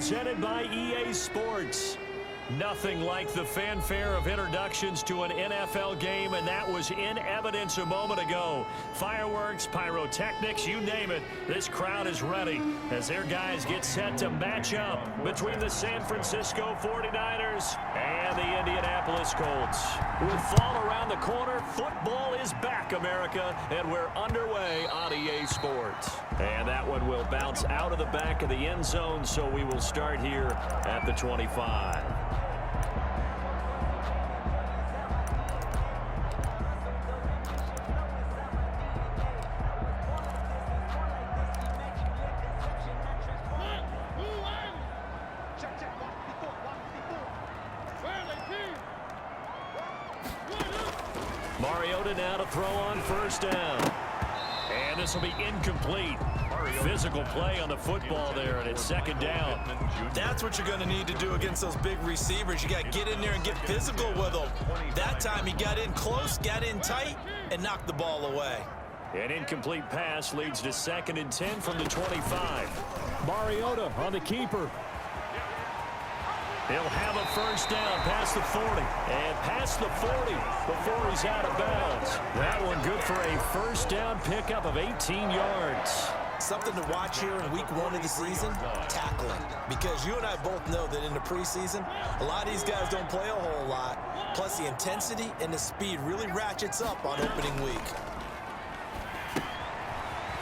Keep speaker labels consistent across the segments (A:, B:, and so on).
A: presented by EA Sports. Nothing like the fanfare of introductions to an NFL game, and that was in evidence a moment ago. Fireworks, pyrotechnics, you name it. This crowd is ready as their guys get set to match up between the San Francisco 49ers and the Indianapolis Colts. With fall around the corner, football is back, America, and we're underway on EA Sports. And that one will bounce out of the back of the end zone, so we will start here at the 25. Mariota now to throw on first down. And this will be incomplete. Physical play on the football there, and it's second down.
B: That's what you're going to need to do against those big receivers. You got to get in there and get physical with them. That time he got in close, got in tight, and knocked the ball away.
A: An incomplete pass leads to 2nd and 10 from the 25. Mariota on the keeper. He'll have a first down past the 40 and past the 40 before he's out of bounds. That one good for a first down pickup of 18 yards.
B: Something to watch here in week 1 of the season, tackling. Because you and I both know that in the preseason, a lot of these guys don't play a whole lot. Plus the intensity and the speed really ratchets up on opening week.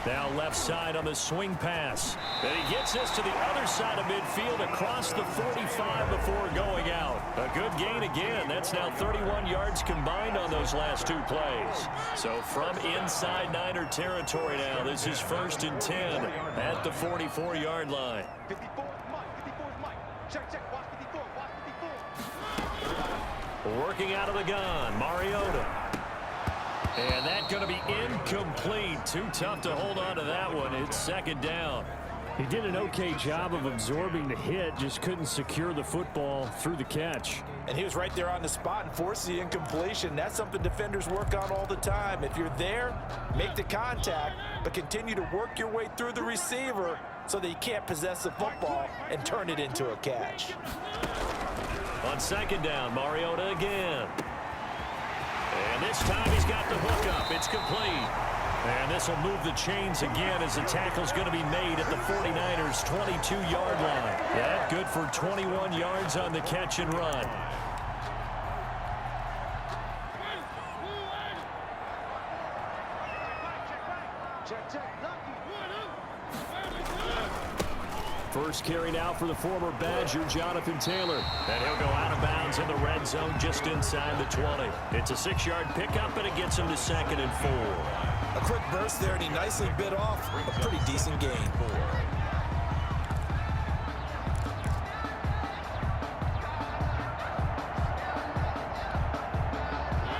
A: Now left side on the swing pass. And he gets this to the other side of midfield across the 45 before going out. A good gain again. That's now 31 yards combined on those last 2 plays. So from inside Niner territory now, this is 1st and 10 at the 44-yard line. Working out of the gun, Mariota. And that's going to be incomplete. Too tough to hold on to that one. It's second down. He did an okay job of absorbing the hit, just couldn't secure the football through the catch.
B: And he was right there on the spot and forced the incompletion. That's something defenders work on all the time. If you're there, make the contact, but continue to work your way through the receiver so that you can't possess the football and turn it into a catch.
A: On second down, Mariota again. And this time he's got the hook up. It's complete. And this will move the chains again as the tackle's going to be made at the 49ers' 22-yard line. That good for 21 yards on the catch and run. First carry now for the former Badger, Jonathan Taylor. And he'll go out of bounds in the red zone just inside the 20. It's a 6-yard pickup, and it gets him to 2nd and 4.
B: A quick burst there, and he nicely bit off a pretty decent gain.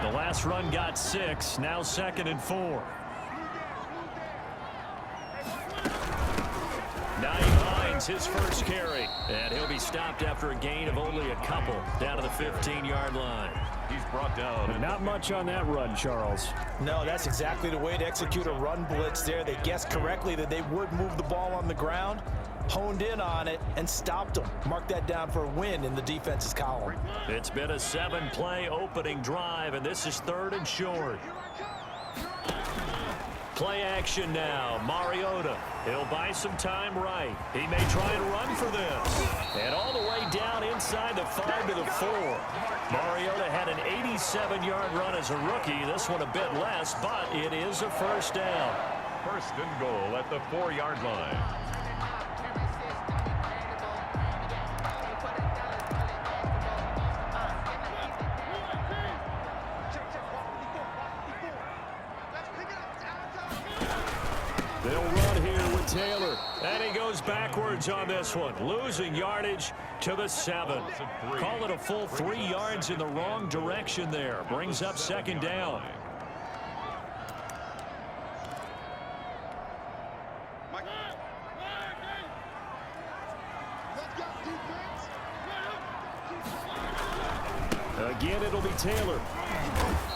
A: The last run got 6, now 2nd and 4. Now he finds his first carry, and he'll be stopped after a gain of only a couple down to the 15-yard line. He's brought down. But not much on that run, Charles.
B: No, that's exactly the way to execute a run blitz there. They guessed correctly that they would move the ball on the ground, honed in on it, and stopped them. Mark that down for a win in the defense's column.
A: It's been a 7-play opening drive, and this is 3rd and short. Play action now. Mariota. He'll buy some time right. He may try and run for this. And all the way down inside the 5 to the 4. Mariota had an 87-yard run as a rookie. This one a bit less, but it is a first down.
C: 1st and goal at the 4-yard line.
A: They'll run here with Taylor. And he goes backwards on this one. Losing yardage to the 7. Call it a full 3 yards in the wrong direction there. Brings up 2nd down. Again, it'll be Taylor.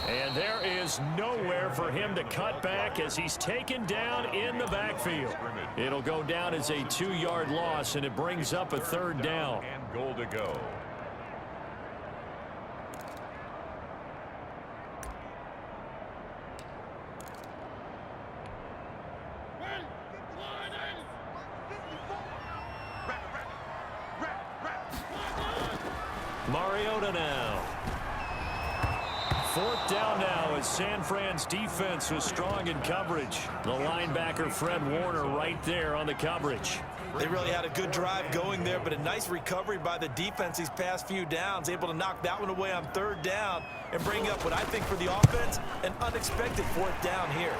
A: And there is nowhere for him to cut back as he's taken down in the backfield. It'll go down as a 2-yard loss, and it brings up a 3rd down.
C: And goal to go.
A: Mariota now. 4th down now as San Fran's defense was strong in coverage. The linebacker Fred Warner right there on the coverage.
B: They really had a good drive going there, but a nice recovery by the defense these past few downs, able to knock that one away on 3rd down and bring up what I think for the offense, an unexpected 4th down here.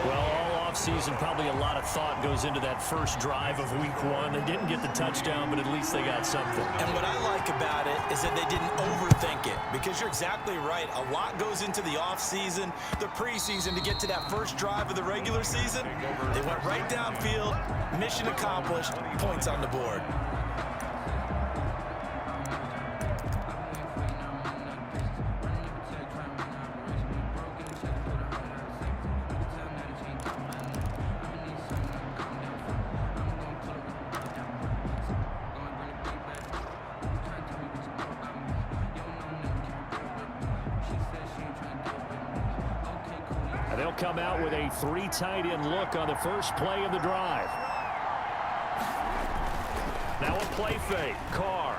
A: Well, all offseason, probably a lot of thought goes into that first drive of week 1. They didn't get the touchdown, but at least they got something.
B: And what I like about it is that they didn't overthink it, because you're exactly right. A lot goes into the offseason, the preseason to get to that first drive of the regular season. They went right downfield, mission accomplished, points on the board.
A: They'll come out with a 3 tight end look on the first play of the drive. Now a play fake. Carr.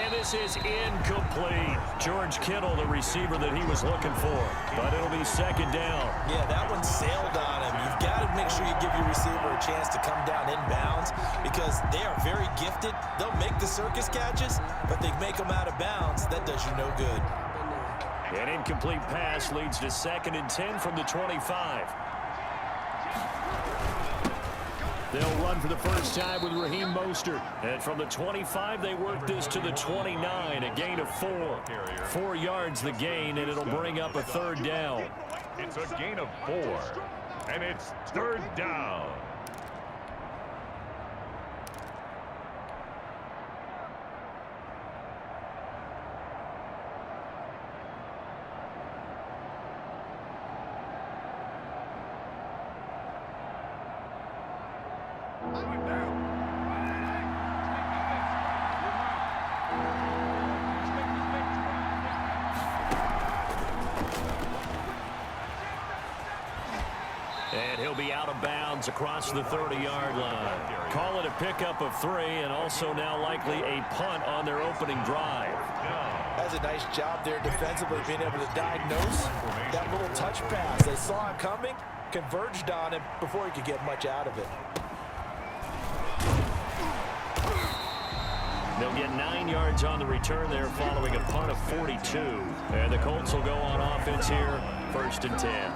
A: And this is incomplete. George Kittle, the receiver that he was looking for. But it'll be 2nd down.
B: Yeah, that one sailed on him. You've got to make sure you give your receiver a chance to come down inbounds because they are very gifted. They'll make the circus catches, but they make them out of bounds. That does you no good.
A: An incomplete pass leads to 2nd and 10 from the 25. They'll run for the first time with Raheem Mostert. And from the 25, they work this to the 29, a gain of 4. 4 yards the gain, and it'll bring up a 3rd down.
C: It's a gain of 4, and it's 3rd down.
A: And he'll be out of bounds across the 30-yard line. Call it a pickup of 3, and also now likely a punt on their opening drive.
B: That's a nice job there defensively, being able to diagnose that little touch pass. They saw it coming, converged on him before he could get much out of it.
A: They'll get 9 yards on the return there following a punt of 42. And the Colts will go on offense here, 1st and 10.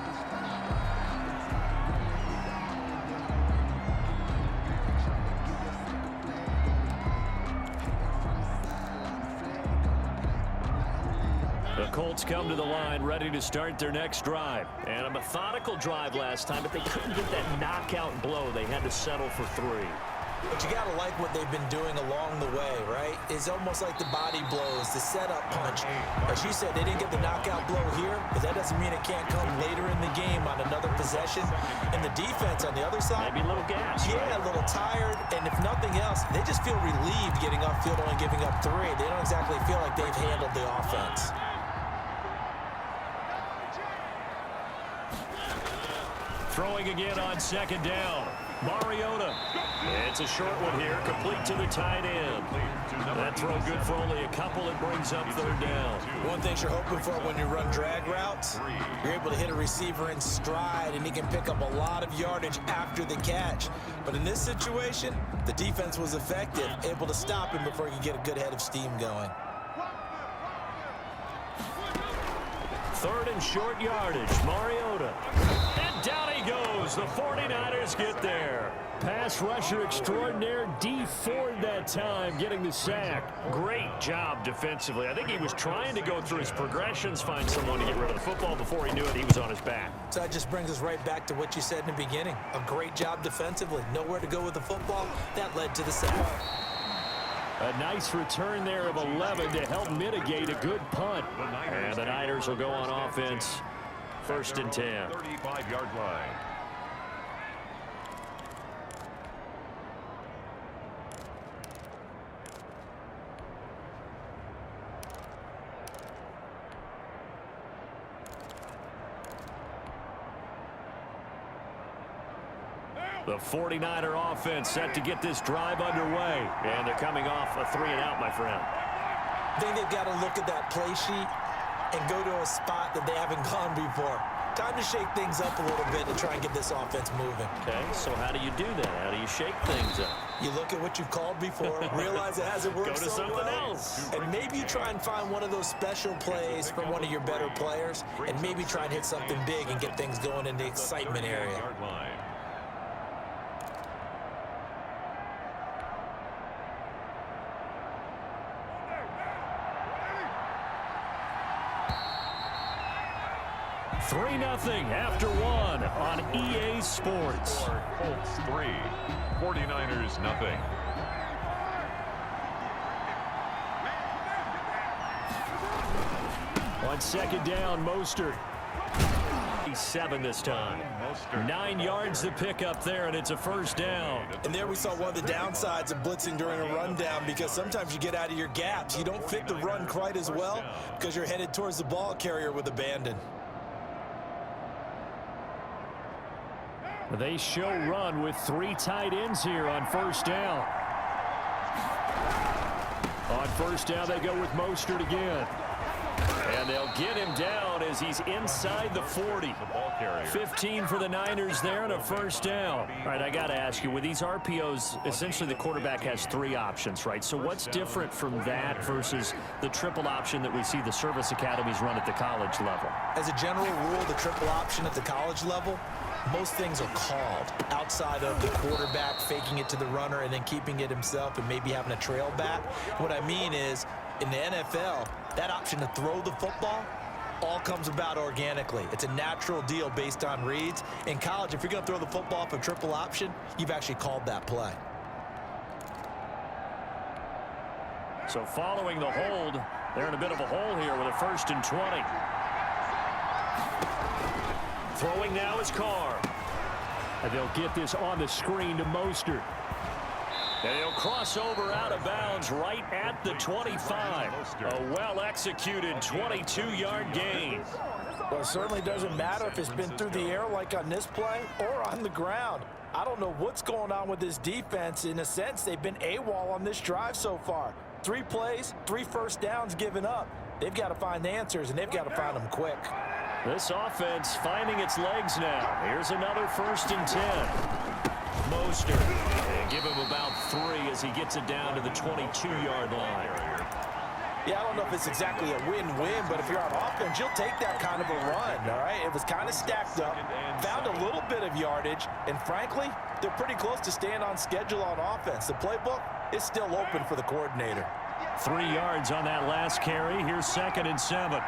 A: The Colts come to the line ready to start their next drive. And a methodical drive last time, but they couldn't get that knockout blow. They had to settle for 3.
B: But you got to like what they've been doing along the way, right? It's almost like the body blows, the setup punch. As you said, they didn't get the knockout blow here, but that doesn't mean it can't come later in the game on another possession. And the defense on the other side,
A: maybe a little gas.
B: Yeah,
A: right?
B: a little tired. And if nothing else, they just feel relieved getting upfield, only giving up 3. They don't exactly feel like they've handled the offense.
A: Throwing again on 2nd down. Mariota. It's a short one here, complete to the tight end. That throw good for only a couple. It brings up 3rd down.
B: One thing you're hoping for when you run drag routes, you're able to hit a receiver in stride, and he can pick up a lot of yardage after the catch. But in this situation, the defense was effective, able to stop him before he could get a good head of steam going.
A: 3rd and short yardage. Mariota. And down he goes. The 49ers get there. Pass rusher extraordinaire. D Ford that time getting the sack. Great job defensively. I think he was trying to go through his progressions, find someone to get rid of the football. Before he knew it, he was on his back.
B: So that just brings us right back to what you said in the beginning. A great job defensively. Nowhere to go with the football. That led to the sack.
A: A nice return there of 11 to help mitigate a good punt. And the Niners will go on offense. 1st and 10.
C: 35-yard line.
A: The 49er offense set to get this drive underway. And they're coming off a 3-and-out, my friend.
B: I think they've got to look at that play sheet and go to a spot that they haven't gone before. Time to shake things up a little bit to try and get this offense moving.
A: Okay, so how do you do that? How do you shake things up?
B: You look at what you've called before, realize it hasn't worked
A: Go to
B: so
A: something
B: well,
A: else.
B: and maybe you try and find one of those special plays from one of your better players, and maybe try and hit something big and get things going in the excitement area.
A: Three 0 after one on EA Sports.
C: Colts 3, 49ers 0.
A: On 2nd down, Mostert. He's 7 this time. 9 yards to pick up there, and it's a 1st down.
B: And there we saw one of the downsides of blitzing during a rundown, because sometimes you get out of your gaps. You don't fit the run quite as well because you're headed towards the ball carrier with abandon.
A: They show run with 3 tight ends here on 1st down. On 1st down, they go with Mostert again. And they'll get him down as he's inside the 40. 15 for the Niners there and a 1st down. All right, I got to ask you, with these RPOs, essentially the quarterback has 3 options, right? So what's different from that versus the triple option that we see the service academies run at the college level?
B: As a general rule, the triple option at the college level, most things are called outside of the quarterback faking it to the runner and then keeping it himself and maybe having a trail back. What I mean is, in the NFL, that option to throw the football all comes about organically. It's a natural deal based on reads. In college, if you're going to throw the football off a triple option, you've actually called that play.
A: So following the hold, they're in a bit of a hole here with a 1st and 20. Throwing now is Carr. And they'll get this on the screen to Mostert. And he'll cross over out of bounds right at the 25. A well-executed 22-yard gain.
B: Well, it certainly doesn't matter if it's been through the air like on this play or on the ground. I don't know what's going on with this defense. In a sense, they've been AWOL on this drive so far. 3 plays, 3 1st downs given up. They've got to find the answers, and they've got to find them quick.
A: This offense finding its legs now. Here's another 1st and 10. Mostert. And give him about 3 as he gets it down to the 22-yard line.
B: Yeah, I don't know if it's exactly a win-win, but if you're on offense, you'll take that kind of a run, all right? It was kind of stacked up, found a little bit of yardage, and frankly, they're pretty close to staying on schedule on offense. The playbook is still open for the coordinator.
A: 3 yards on that last carry. Here's 2nd and 7.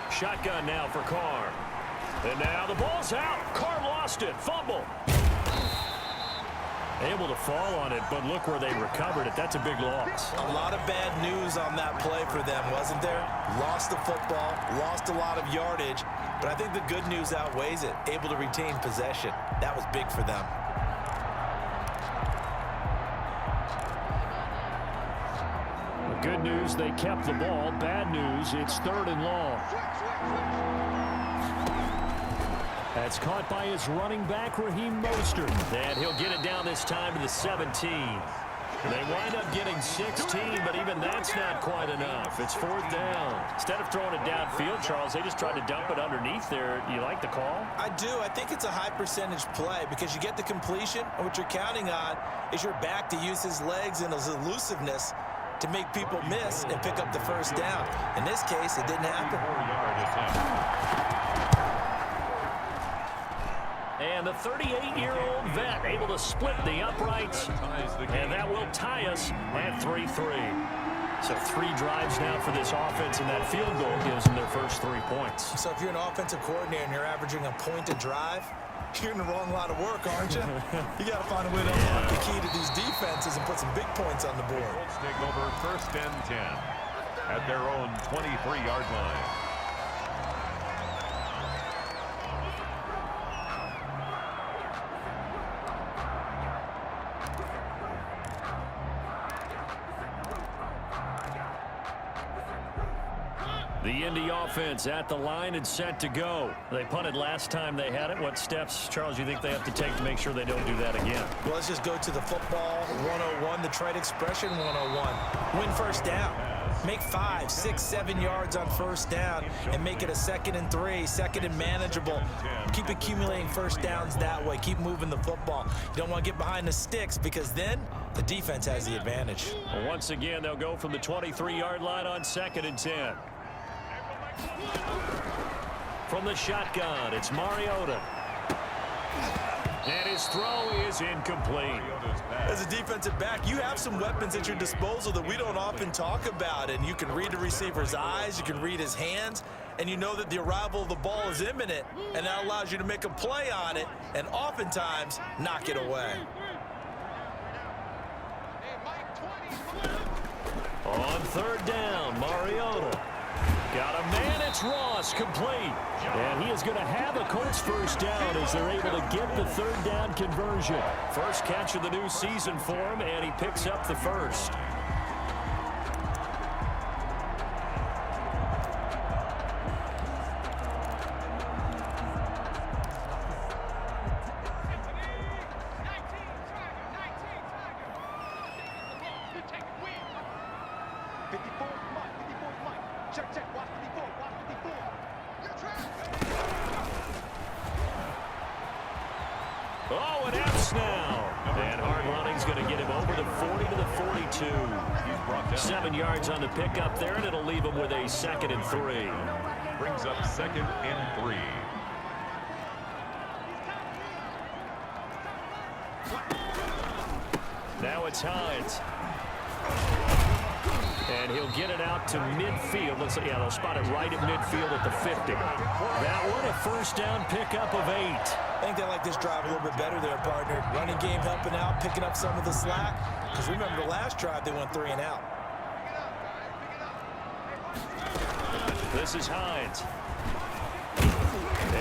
A: Shotgun now for Carr. And now the ball's out. Carr lost it. Fumble. Able to fall on it, but look where they recovered it. That's a big loss.
B: A lot of bad news on that play for them, wasn't there? Lost the football, lost a lot of yardage, but I think the good news outweighs it. Able to retain possession. That was big for them.
A: The good news, they kept the ball. Bad news, it's 3rd and long. That's caught by his running back, Raheem Mostert. And he'll get it down this time to the 17. They wind up getting 16, but even that's not quite enough. It's 4th down. Instead of throwing it downfield, Charles, they just tried to dump it underneath there. You like the call?
B: I do. I think it's a high percentage play because you get the completion, and what you're counting on is your back to use his legs and his elusiveness to make people miss and pick up the 1st down. In this case, it didn't happen.
A: And the 38-year-old vet able to split the uprights, and that will tie us at 3-3. So 3 drives now for this offense, and that field goal gives them their first 3 points.
B: So if you're an offensive coordinator and you're averaging a point a drive, You're in the wrong line of work, aren't you? You got to find a way to unlock the key to these defenses and put some big points on the board.
C: Colts take over 1st and 10 at their own 23-yard line.
A: The Indy offense at the line and set to go. They punted last time they had it. What steps, Charles, you think they have to take to make sure they don't do that again?
B: Well, let's just go to the football 101, the trade expression 101. Win first down. Make 5, 6, 7 yards on first down and make it a 2nd and 3, 2nd and manageable. Keep accumulating first downs that way. Keep moving the football. You don't want to get behind the sticks because then the defense has the advantage.
A: Well, once again, they'll go from the 23-yard line on 2nd and 10. From the shotgun, it's Mariota. And his throw is incomplete.
B: As a defensive back, you have some weapons at your disposal that we don't often talk about. And you can read the receiver's eyes, you can read his hands, and you know that the arrival of the ball is imminent. And that allows you to make a play on it and oftentimes knock it away.
A: On 3rd down, Mariota. Got a man, it's Ross, complete. And he is going to have a Colts first down as they're able to get the 3rd down conversion. First catch of the new season for him, and he picks up the first. Oh, an F's now. And hard running's going to get him over the 40 to the 42. 7 yards on the pickup there, and it'll leave him with a 2nd and 3.
C: Brings up 2nd and 3.
A: Now it's Hines. And he'll get it out to midfield. Looks like, yeah, they'll spot it right at midfield at the 50. That one, a first down pickup of 8.
B: I think they like this drive a little bit better there, partner. Running game helping out, picking up some of the slack. Because remember the last drive, they went 3 and out.
A: This is Hines.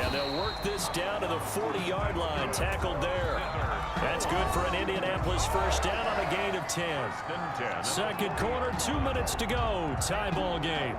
A: And they'll work this down to the 40-yard line. Tackled there. That's good for an Indianapolis first down on a gain of 10. Second quarter, 2 minutes to go. Tie ball game.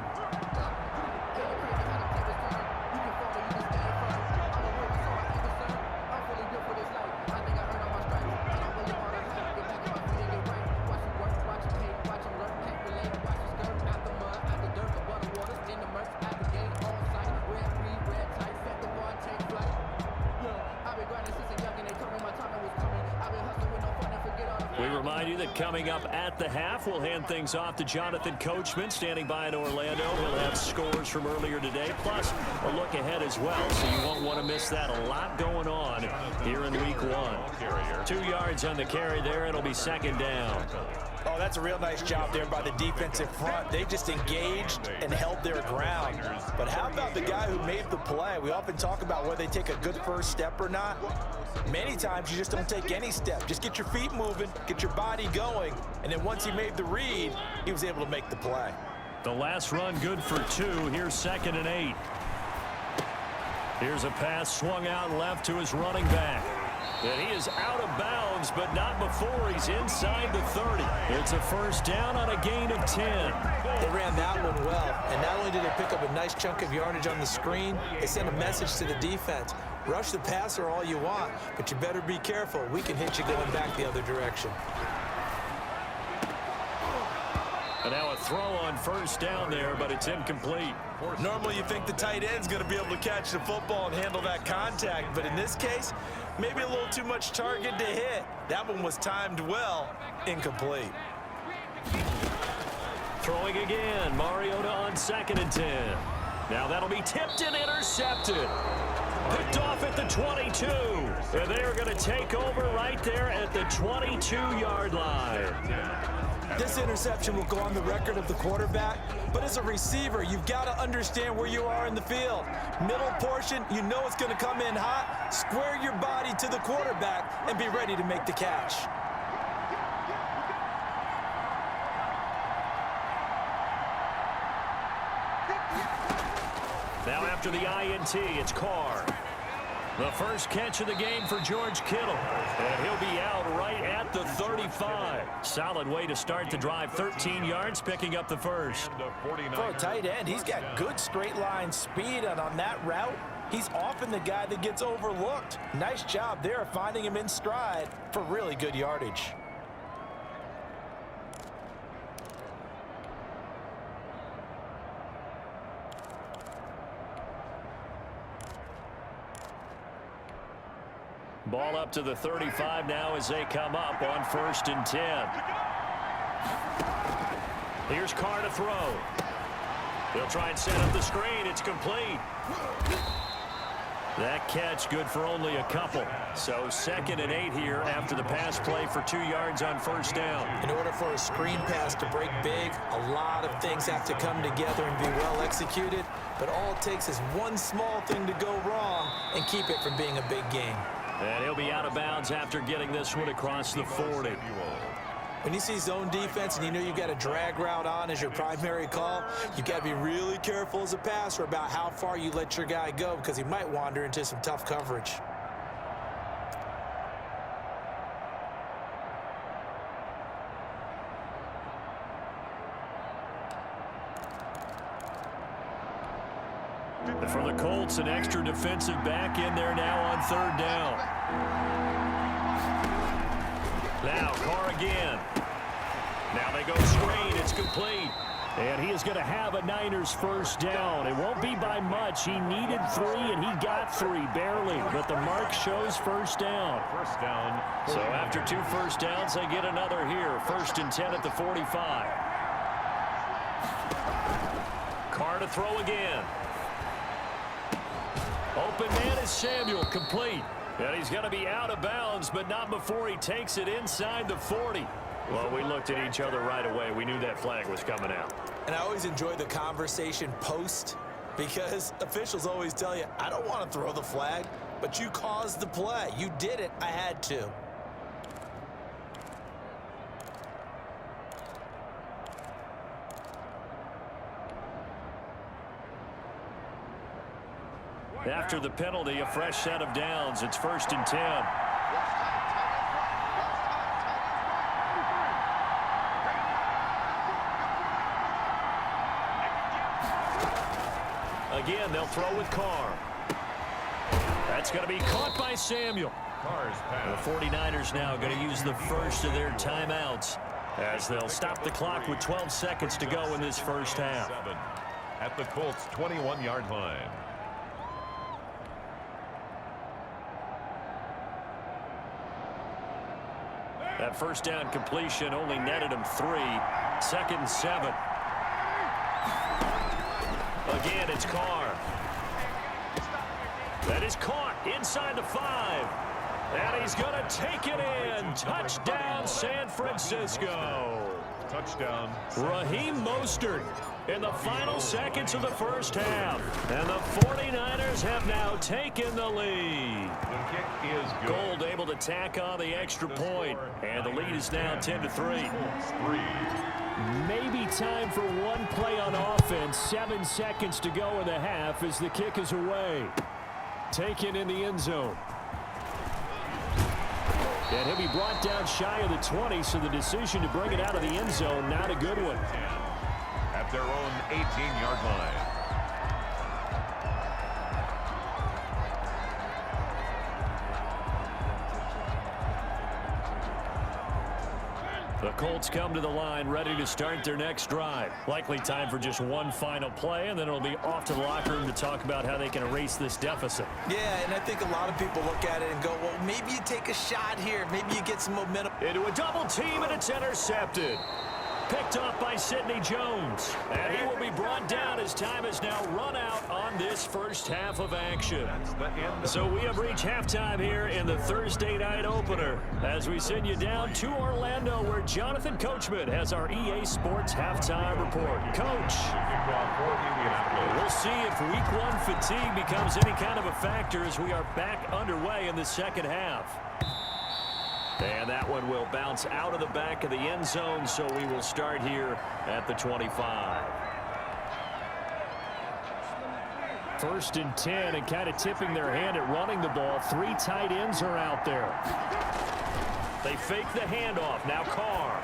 A: We remind you that coming up at the half, we'll hand things off to Jonathan Coachman, standing by in Orlando. He'll have scores from earlier today, plus a look ahead as well, so you won't want to miss that. A lot going on here in week 1. 2 yards on the carry there. It'll be 2nd down.
B: Oh, that's a real nice job there by the defensive front. They just engaged and held their ground. But how about the guy who made the play? We often talk about whether they take a good first step or not. Many times you just don't take any step. Just get your feet moving, get your body going, and then once he made the read, he was able to make the play.
A: The last run good for 2. Here's 2nd and 8. Here's a pass swung out left to his running back. And he is out of bounds, but not before he's inside the 30. It's a first down on a gain of 10.
B: They ran that one well, and not only did they pick up a nice chunk of yardage on the screen, they sent a message to the defense. Rush the passer all you want, but you better be careful. We can hit you going back the other direction.
A: And now a throw on first down there, but it's incomplete.
B: Normally you think the tight end's going to be able to catch the football and handle that contact, but in this case, maybe a little too much target to hit. That one was timed well, incomplete.
A: Throwing again, Mariota on 2nd and 10. Now that'll be tipped and intercepted. Picked off at the 22. And they are going to take over right there at the 22-yard line.
B: This interception will go on the record of the quarterback, but as a receiver, you've got to understand where you are in the field. Middle portion, you know it's going to come in hot. Square your body to the quarterback and be ready to make the catch.
A: Now after the INT, it's Carr. The first catch of the game for George Kittle. And he'll be out right at the 35. Solid way to start the drive. 13 yards, picking up the first.
B: For a tight end, he's got good straight line speed, and on that route, he's often the guy that gets overlooked. Nice job there finding him in stride for really good yardage.
A: Ball up to the 35 now as they come up on 1st and 10. Here's Carr to throw. He'll try and set up the screen. It's complete. That catch good for only a couple. So 2nd and 8 here after the pass play for 2 yards on 1st down.
B: In order for a screen pass to break big, a lot of things have to come together and be well executed. But all it takes is one small thing to go wrong and keep it from being a big game.
A: And he'll be out of bounds after getting this one across the 40.
B: When you see zone defense and you know you've got a drag route on as your primary call, you've got to be really careful as a passer about how far you let your guy go because he might wander into some tough coverage.
A: For the Colts, an extra defensive back in there now on 3rd down. Now Carr again. Now they go screen. It's complete. And he is going to have a Niners 1st down. It won't be by much. He needed 3, and he got 3, barely. But the mark shows 1st down.
C: 1st down.
A: So after 2 first downs, they get another here. 1st and 10 at the 45. Carr to throw again. Open man is Samuel, complete. And he's going to be out of bounds, but not before he takes it inside the 40. Well, we looked at each other right away. We knew that flag was coming out.
B: And I always enjoy the conversation post because officials always tell you, I don't want to throw the flag, but you caused the play. You did it. I had to.
A: After the penalty, a fresh set of downs. It's 1st and 10. Again, they'll throw with Carr. That's going to be caught by Samuel. The 49ers now going to use the first of their timeouts as they'll stop the clock with 12 seconds to go in this 1st half.
C: At the Colts' 21-yard line.
A: That 1st down completion only netted him 3. 2nd and 7. Again, it's Carr. That is caught inside the 5. And he's going to take it in. Touchdown, San Francisco.
C: Touchdown.
A: Raheem Mostert in the final seconds of the 1st half. And the 49ers have now taken the lead.
C: The kick is good.
A: Gold able to tack on the extra point. And the lead is now 10-3. Maybe time for one play on offense. 7 seconds to go in the half as the kick is away. Taken in the end zone. And he'll be brought down shy of the 20, so the decision to bring it out of the end zone, not a good one.
C: At their own 18-yard line.
A: The Colts come to the line ready to start their next drive. Likely time for just one final play, and then it'll be off to the locker room to talk about how they can erase this deficit.
B: Yeah, and I think a lot of people look at it and go, well, maybe you take a shot here. Maybe you get some momentum.
A: Into a double team, and it's intercepted. picked off by Sidney Jones. And he will be brought down as time has now run out on this first half of action. So we have reached halftime here in the Thursday night opener as we send you down to Orlando where Jonathan Coachman has our EA Sports halftime report. Coach, we'll see if week one fatigue becomes any kind of a factor as we are back underway in the second half. And that one will bounce out of the back of the end zone, so we will start here at the 25. First and 10, and kind of tipping their hand at running the ball. 3 tight ends are out there. They fake the handoff. Now Carr.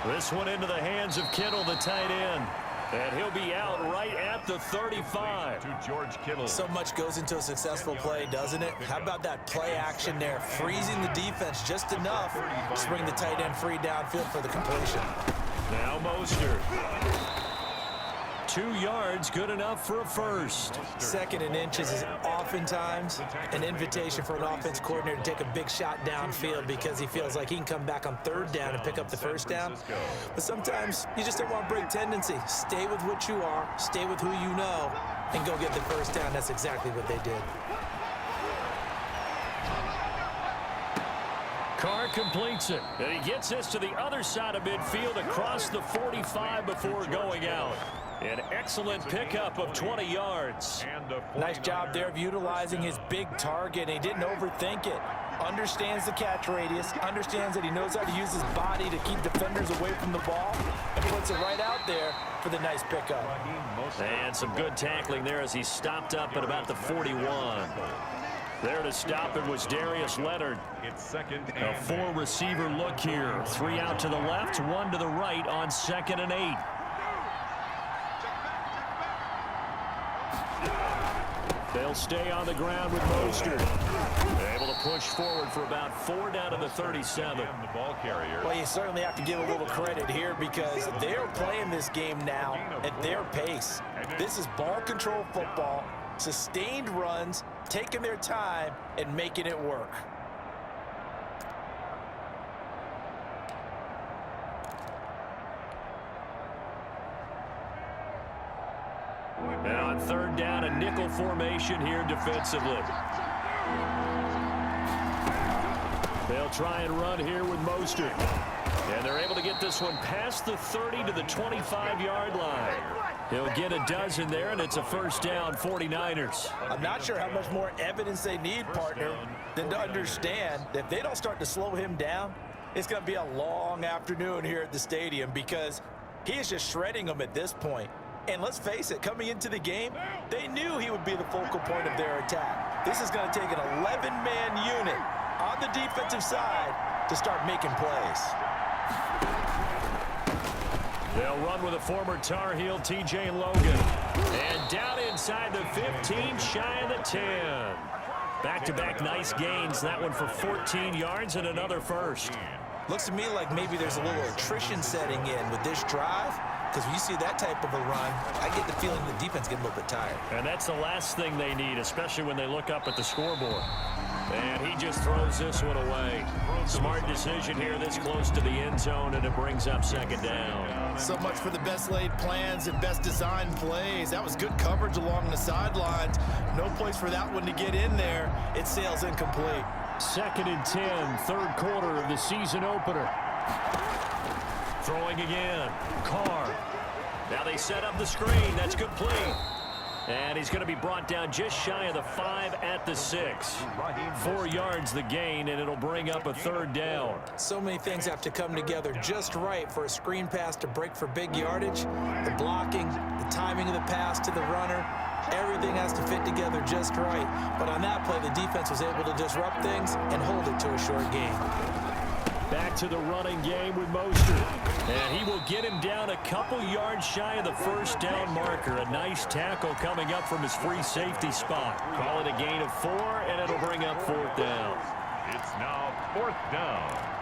A: This one into the hands of Kittle, the tight end. And he'll be out right at the 35.
C: To George Kittle.
B: So much goes into a successful play, doesn't it? How about that play action there? Freezing the defense just enough to bring the tight end free downfield for the completion.
A: Now Mostert. 2 yards, good enough for a first.
B: Second and inches is oftentimes an invitation for an offense coordinator to take a big shot downfield because he feels like he can come back on third down and pick up the first down. But sometimes you just don't want to break tendency. Stay with what you are, stay with who you know, and go get the first down. That's exactly what they did.
A: Carr completes it, and he gets this to the other side of midfield across the 45 before going out. An excellent pickup of 20 yards.
B: Nice job there of utilizing his big target. He didn't overthink it. Understands the catch radius. Understands that he knows how to use his body to keep defenders away from the ball. And puts it right out there for the nice pickup.
A: And some good tackling there as he stopped up at about the 41. There to stop it was Darius Leonard.
C: It's second
A: A
C: and
A: 4-receiver look here. 3 out to the left, 1 to the right on 2nd and 8. They'll stay on the ground with Mostert. Able to push forward for about 4 down to the 37.
C: the ball carrier.
B: Well, you certainly have to give a little credit here because they're playing this game now at their pace. This is ball control football, sustained runs, taking their time and making it work.
A: And on 3rd down, a nickel formation here defensively. They'll try and run here with Mostert. And they're able to get this one past the 30 to the 25-yard line. He'll get a dozen there, and it's a first down, 49ers.
B: I'm not sure how much more evidence they need, partner, than to understand that if they don't start to slow him down, it's going to be a long afternoon here at the stadium because he is just shredding them at this point. And let's face it, coming into the game, they knew he would be the focal point of their attack. This is going to take an 11-man unit on the defensive side to start making plays.
A: They'll run with a former Tar Heel, T.J. Logan. And down inside the 15, shy of the 10. Back-to-back nice gains. That one for 14 yards and another first.
B: Looks to me like maybe there's a little attrition setting in with this drive. Because when you see that type of a run, I get the feeling the defense getting a little bit tired.
A: And that's the last thing they need, especially when they look up at the scoreboard. And he just throws this one away. Smart decision here this close to the end zone, and it brings up 2nd down.
B: So much for the best laid plans and best designed plays. That was good coverage along the sidelines. No place for that one to get in there. It sails incomplete.
A: 2nd and 10, 3rd quarter of the season opener. Throwing again. Carr. Now they set up the screen. That's complete. And he's going to be brought down just shy of the 5 at the 6. 4 yards the gain, and it'll bring up a 3rd down.
B: So many things have to come together just right for a screen pass to break for big yardage. The blocking, the timing of the pass to the runner, everything has to fit together just right. But on that play, the defense was able to disrupt things and hold it to a short game.
A: Back to the running game with Mostert. And he will get him down a couple yards shy of the first down marker. A nice tackle coming up from his free safety spot. Call it a gain of 4, and it'll bring up 4th down.
C: It's now 4th down.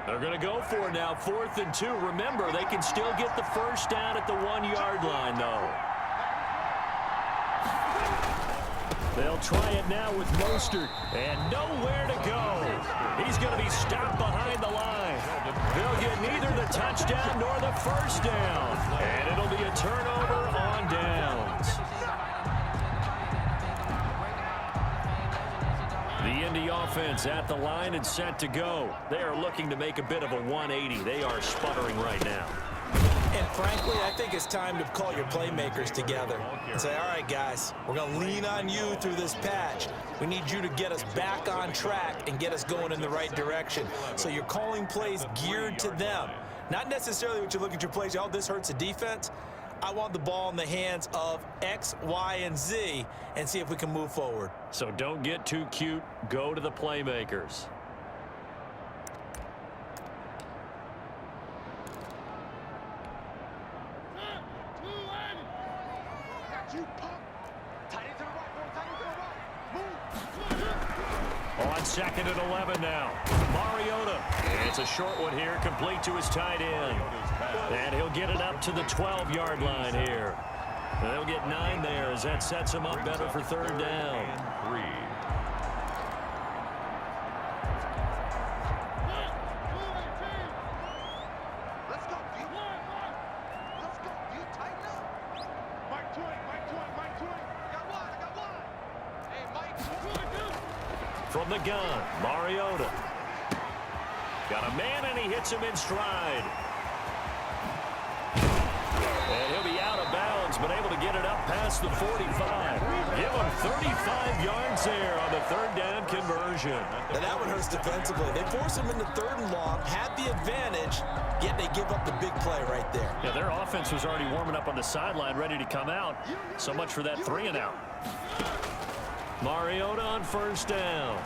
A: They're going to go for it now, 4th and 2. Remember, they can still get the first down at the 1-yard line, though. They'll try it now with Mostert, and nowhere to go. He's going to be stopped behind the line. They'll get neither the touchdown nor the first down, and it'll be a turnover on downs. The Indy offense at the line and set to go. They are looking to make a bit of a 180. They are sputtering right now.
B: And frankly, I think it's time to call your playmakers together and say, all right, guys, we're going to lean on you through this patch. We need you to get us back on track and get us going in the right direction. So you're calling plays geared to them. Not necessarily what you look at your plays, oh, this hurts the defense. I want the ball in the hands of X, Y, and Z and see if we can move forward.
A: So don't get too cute. Go to the playmakers. On second and 11 now. Mariota. And it's a short one here, complete to his tight end. And he'll get it up to the 12-yard line here. And they'll get 9 there as that sets him up better for third down. From the gun, Mariota. Got a man, and he hits him in stride. And he'll be out of bounds, but able to get it up past the 45. Give him 35 yards there on the third down conversion.
B: Now that one hurts defensively. They force him into third and long, had the advantage, yet they give up the big play right there.
A: Yeah, their offense was already warming up on the sideline, ready to come out. So much for that 3-and-out. Mariota on first down.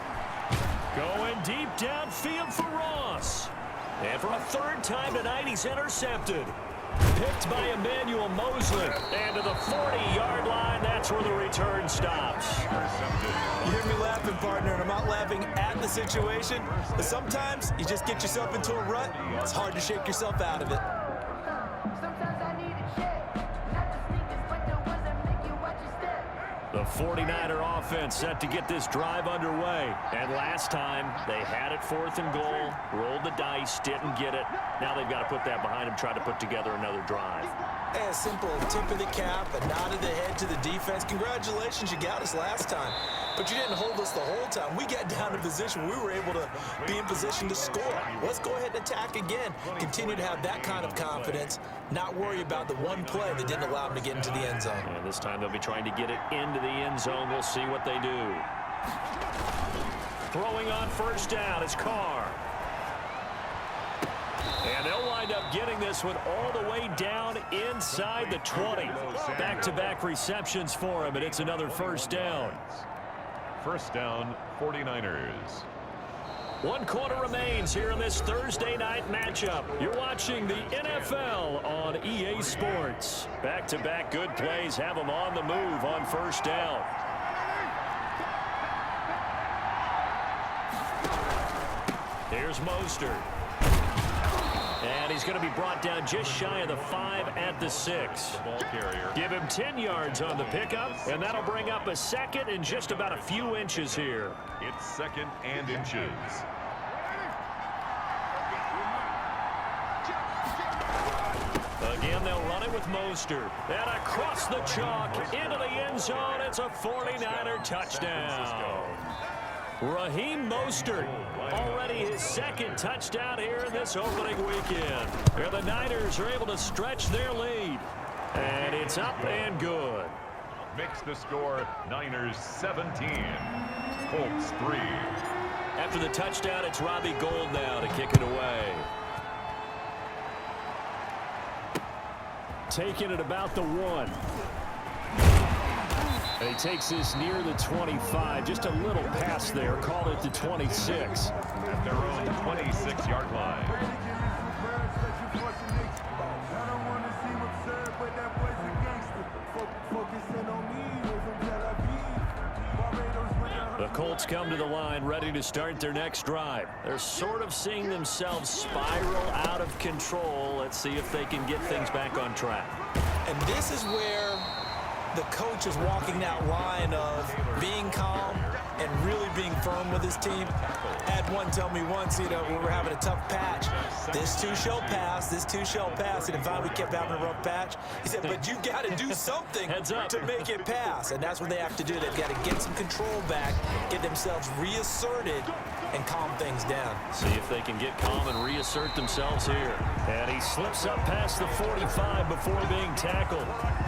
A: Going deep downfield for Ross. And for a third time tonight, he's intercepted. Picked by Emmanuel Mosley. And to the 40-yard line, that's where the return stops.
B: You hear me laughing, partner, and I'm not laughing at the situation. But sometimes you just get yourself into a rut. It's hard to shake yourself out of it.
A: The 49er offense set to get this drive underway. And last time, they had it 4th and goal, rolled the dice, didn't get it. Now they've got to put that behind them, try to put together another drive.
B: A simple tip of the cap, a nod of the head to the defense. Congratulations, you got us last time. But you didn't hold us the whole time. We got down to position. We were able to be in position to score. Let's go ahead and attack again. Continue to have that kind of confidence. Not worry about the one play that didn't allow them to get into the end zone.
A: And this time they'll be trying to get it into the end zone. We'll see what they do. Throwing on first down is Carr. And they'll wind up getting this one all the way down inside the 20. Back-to-back receptions for him, and it's another first down.
C: First down, 49ers.
A: 1 quarter remains here in this Thursday night matchup. You're watching the NFL on EA Sports. Back-to-back good plays have them on the move on first down. Here's Mostert. And he's going to be brought down just shy of the 5 at the 6. Give him 10 yards on the pickup, and that'll bring up a second and just about a few inches here.
C: It's second and inches.
A: Again, they'll run it with Mostert. And across the chalk into the end zone. It's a 49er touchdown. Raheem Mostert, already his second touchdown here in this opening weekend. And the Niners are able to stretch their lead. And it's up and good.
C: Makes the score Niners 17, Colts 3.
A: After the touchdown, it's Robbie Gould now to kick it away. Taking it about the 1. And he takes this near the 25. Just a little pass there. Call it the 26.
C: At their own 26-yard line.
A: The Colts come to the line ready to start their next drive. They're sort of seeing themselves spiral out of control. Let's see if they can get things back on track.
B: And this is where The coach is walking that line of being calm and really being firm with his team. I had one tell me once, when we're having a tough patch, this too shall pass, this too shall pass. And if we kept having a rough patch, he said, but you've got to do something to make it pass. And that's what they have to do. They've got to get some control back, get themselves reasserted, and calm things down.
A: See if they can get calm and reassert themselves here. And he slips up past the 45 before being tackled.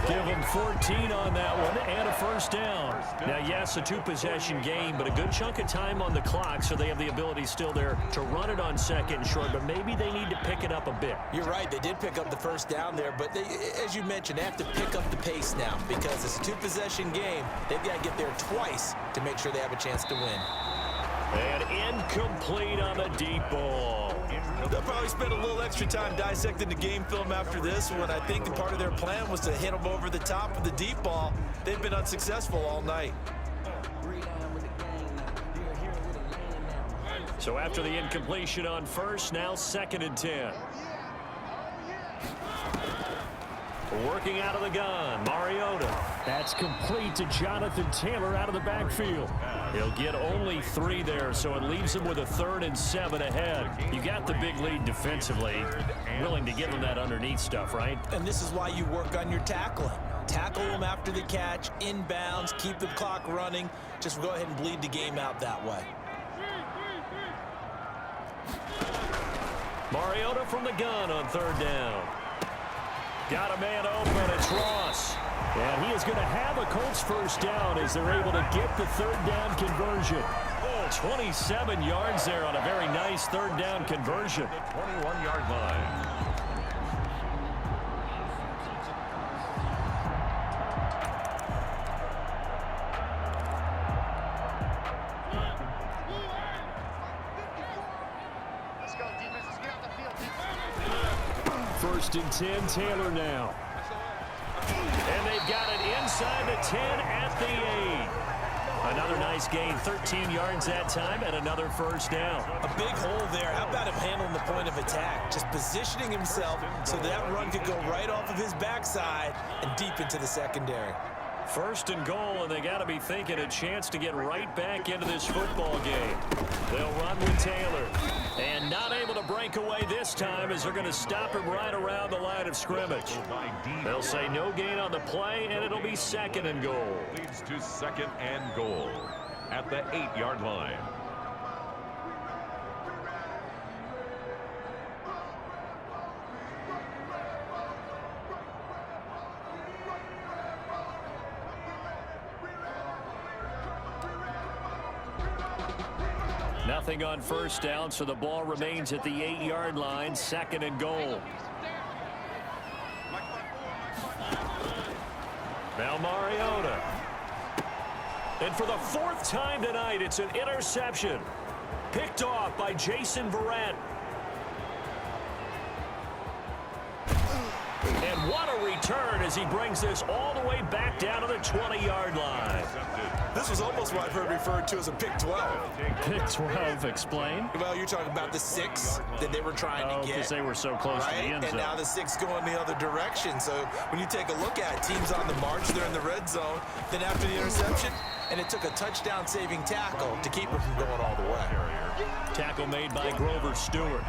A: Give him 14 on that one and a first down. Now, yes, a two-possession game, but a good chunk of time on the clock, so they have the ability still there to run it on second and short, but maybe they need to pick it up a bit.
B: You're right. They did pick up the first down there, but they, as you mentioned, they have to pick up the pace now because it's a two-possession game. They've got to get there twice to make sure they have a chance to win.
A: And incomplete on the deep ball.
B: They'll probably spend a little extra time dissecting the game film after this one. I think the part of their plan was to hit them over the top of the deep ball. They've been unsuccessful all night.
A: So after the incompletion on first, now 2nd and 10. Working out of the gun, Mariota. That's complete to Jonathan Taylor out of the backfield. He'll get only 3 there, so it leaves him with a 3rd and 7 ahead. You got the big lead defensively. Willing to give him that underneath stuff, right?
B: And this is why you work on your tackling. Tackle them after the catch, inbounds, keep the clock running. Just go ahead and bleed the game out that way.
A: Mariota from the gun on 3rd down. Got a man open, it's Ross. And he is going to have a Colts first down as they're able to get the 3rd down conversion. Oh, 27 yards there on a very nice 3rd down conversion.
C: 21-yard line.
A: First and 10, Taylor now. And they've got it inside the 10 at the 8. Another nice gain, 13 yards that time, and another first down.
B: A big hole there. How about him handling the point of attack? Just positioning himself so that run could go right off of his backside and deep into the secondary.
A: First and goal, and they got to be thinking a chance to get right back into this football game. They'll run with Taylor. And not able to break away this time as they're going to stop him right around the line of scrimmage. They'll say no gain on the play, and it'll be 2nd and goal.
C: Leads to 2nd and goal at the 8-yard line.
A: Nothing on first down, so the ball remains at the 8-yard line, 2nd and goal. Now Mariota. And for the 4th time tonight, it's an interception. Picked off by Jason Verrett. And what a return as he brings this all the way back down to the 20-yard line.
B: This was almost what I've heard referred to as a pick 12.
A: Pick 12, explain.
B: Well, you're talking about the 6 that they were trying to get.
A: Because they were so close to the end zone.
B: And now the 6 going the other direction. So when you take a look at it, teams on the march, they're in the red zone. Then after the interception, and it took a touchdown-saving tackle to keep them from going all the way.
A: Tackle made by Grover Stewart.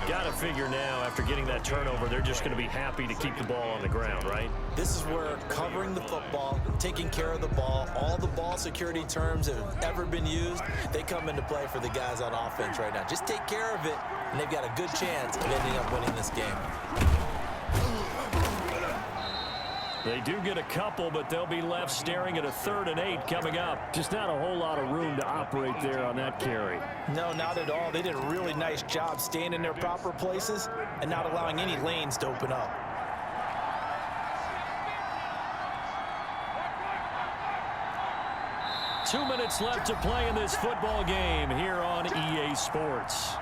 A: Got to figure now, after getting that turnover, they're just going to be happy to keep the ball on the ground, right?
B: This is where covering the football, taking care of the ball, all the ball security terms that have ever been used, they come into play for the guys on offense right now. Just take care of it, and they've got a good chance of ending up winning this game.
A: They do get a couple, but they'll be left staring at a 3rd and 8 coming up. Just not a whole lot of room to operate there on that carry.
B: No, not at all. They did a really nice job staying in their proper places and not allowing any lanes to open up.
A: Two minutes left to play in this football game here on EA Sports.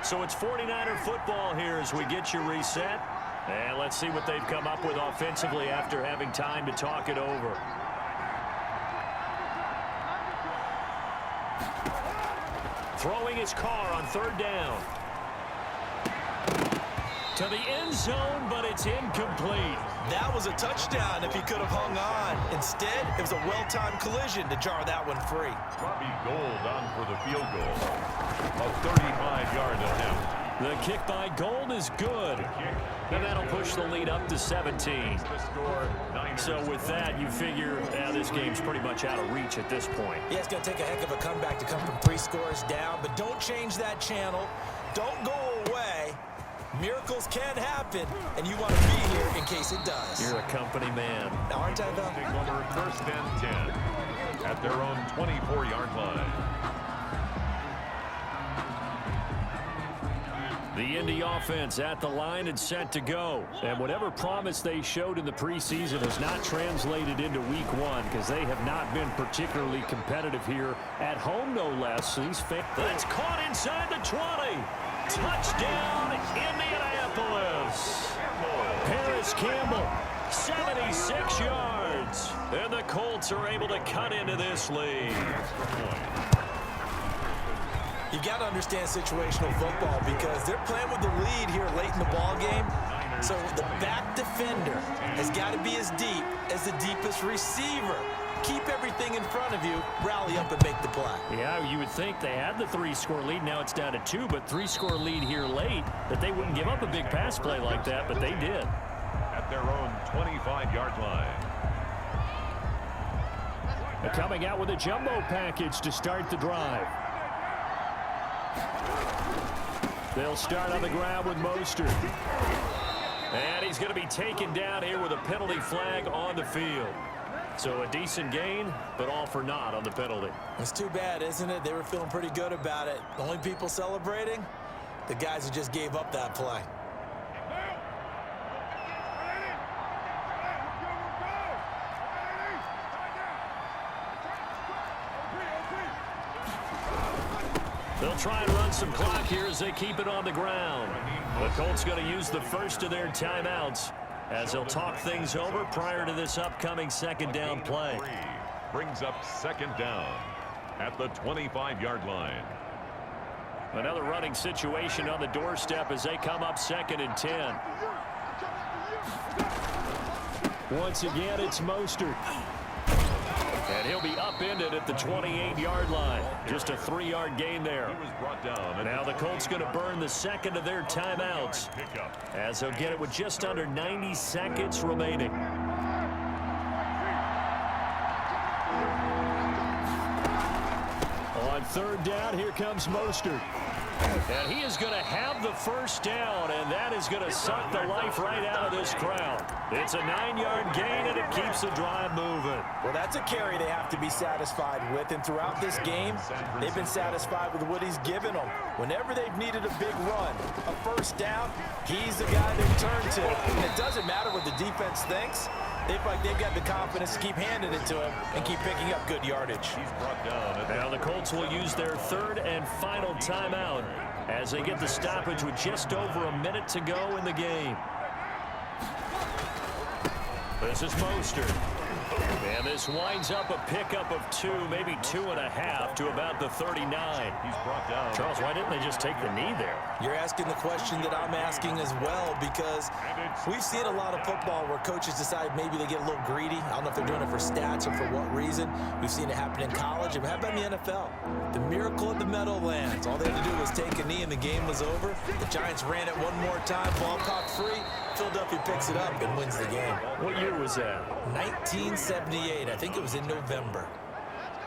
A: So it's 49er football here as we get you reset. And let's see what they've come up with offensively after having time to talk it over. Throwing his car on 3rd down. To the end zone, but it's incomplete.
B: That was a touchdown if he could have hung on. Instead, it was a well-timed collision to jar that one free.
C: Robbie Gould on for the field goal. A 35-yard attempt.
A: The kick by Gould is good. And that'll push the lead up to 17. So with that, you figure this game's pretty much out of reach at this point.
B: Yeah, it's going to take a heck of a comeback to come from 3 scores down, but don't change that channel. Don't go away. Miracles can happen, and you want to be here in case it does.
A: You're a company man.
B: Now, aren't I, though?
C: Take over 1st and 10 at their own 24-yard line.
A: The Indy offense at the line and set to go. And whatever promise they showed in the preseason has not translated into week 1 because they have not been particularly competitive here at home, no less. That's caught inside the 20. Touchdown, Indianapolis. Paris Campbell, 76 yards. And the Colts are able to cut into this lead.
B: You got to understand situational football because they're playing with the lead here late in the ball game. So the back defender has got to be as deep as the deepest receiver. Keep everything in front of you, rally up and make the play.
A: Yeah, you would think they had the 3-score lead. Now it's down to 2, but 3-score lead here late, that they wouldn't give up a big pass play like that, but they did.
C: At their own 25-yard line.
A: They're coming out with a jumbo package to start the drive. They'll start on the ground with Mostert. And he's going to be taken down here with a penalty flag on the field. So a decent gain, but all for naught on the penalty.
B: It's too bad, isn't it? They were feeling pretty good about it. The only people celebrating, the guys who just gave up that play.
A: They'll try and run some clock here as they keep it on the ground. The Colts going to use the first of their timeouts as they'll talk things over prior to this upcoming 2nd down play.
C: Brings up 2nd down at the 25-yard line.
A: Another running situation on the doorstep as they come up 2nd and 10. Once again, it's Mostert. And he'll be upended at the 28-yard line. Just a 3-yard gain there.
C: He was brought down.
A: Now the Colts going to burn the 2nd of their timeouts as they'll get it with just under 90 seconds remaining. On 3rd down, here comes Mostert. And he is going to have the 1st down, and that is going to suck the life right out of this crowd. It's a 9-yard gain, and it keeps the drive moving.
B: Well, that's a carry they have to be satisfied with, and throughout this game, they've been satisfied with what he's given them. Whenever they've needed a big run, a 1st down, he's the guy they turn to. And it doesn't matter what the defense thinks. They feel like they've got the confidence to keep handing it to him and keep picking up good yardage.
C: He's brought down.
A: Now the Colts will use their 3rd and final timeout as they get the stoppage with just over a minute to go in the game. This is Mostert. And this winds up a pickup of 2, maybe 2.5 to about the 39.
C: He's brought down.
A: Charles, why didn't they just take the knee there?
B: You're asking the question that I'm asking as well, because we've seen a lot of football where coaches decide maybe they get a little greedy. I don't know if they're doing it for stats or for what reason. We've seen it happen in college. And how about in the NFL? The miracle of the Meadowlands. All they had to do was take a knee and the game was over. The Giants ran it one more time. Ball caught free. Philadelphia picks it up and wins the game.
A: What year was that?
B: 1978. I think it was in November.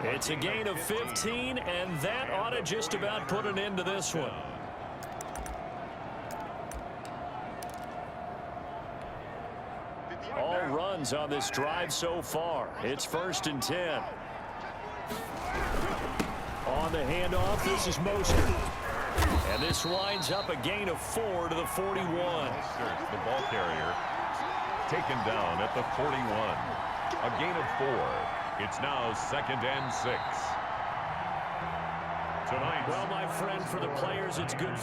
A: It's a gain of 15, and that ought to just about put an end to this one. All runs on this drive so far. It's 1st and 10. On the handoff, this is Mostert. And this winds up a gain of 4 to the 41.
C: The ball carrier taken down at the 41. A gain of 4. It's now 2nd and 6.
A: Well, my friend, for the players, it's good.